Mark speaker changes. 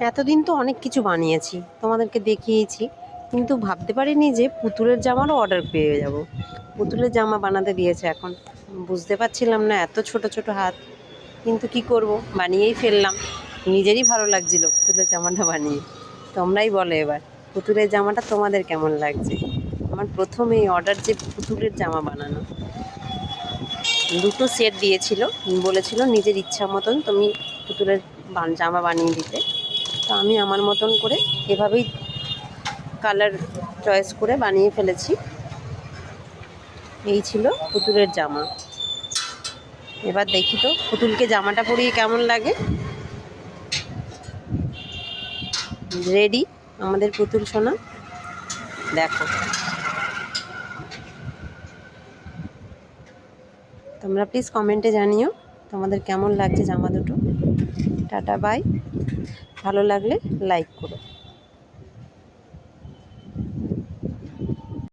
Speaker 1: এতদিন তো অনেক কিছু বানিয়েছি, তোমাদেরকে দেখিয়েছি, কিন্তু ভাবতে পারিনি যে পুতুলের জামারও অর্ডার পেয়ে যাব। পুতুলের জামা বানাতে দিয়েছে এখন। বুঝতে পারছিলাম না এত ছোট ছোট হাত, কিন্তু কি করব, বানিয়েই ফেললাম। নিজেরই ভালো লাগছিল পুতুলের জামাটা বানিয়ে। তোমরাই বলো এবার, পুতুলের জামাটা তোমাদের কেমন লাগছে? আমার প্রথম এই অর্ডার যে পুতুলের জামা বানানো। দুটো সেট দিয়েছিল, বলেছিল নিজের ইচ্ছা মতন তুমি পুতুলের জামা বানিয়ে দিতে। তো আমি আমার মতন করে এভাবেই কালার চয়েস করে বানিয়ে ফেলেছি। এই ছিল পুতুলের জামা। এবার দেখি তো পুতুলকে জামাটা পরিয়ে কেমন লাগে। রেডি আমাদের পুতুল সোনা, দেখো। তোমরা প্লিজ কমেন্টে জানিও তোমাদের কেমন লাগছে জামা দুটো। Tata bye. ভালো লাগলে লাইক করো।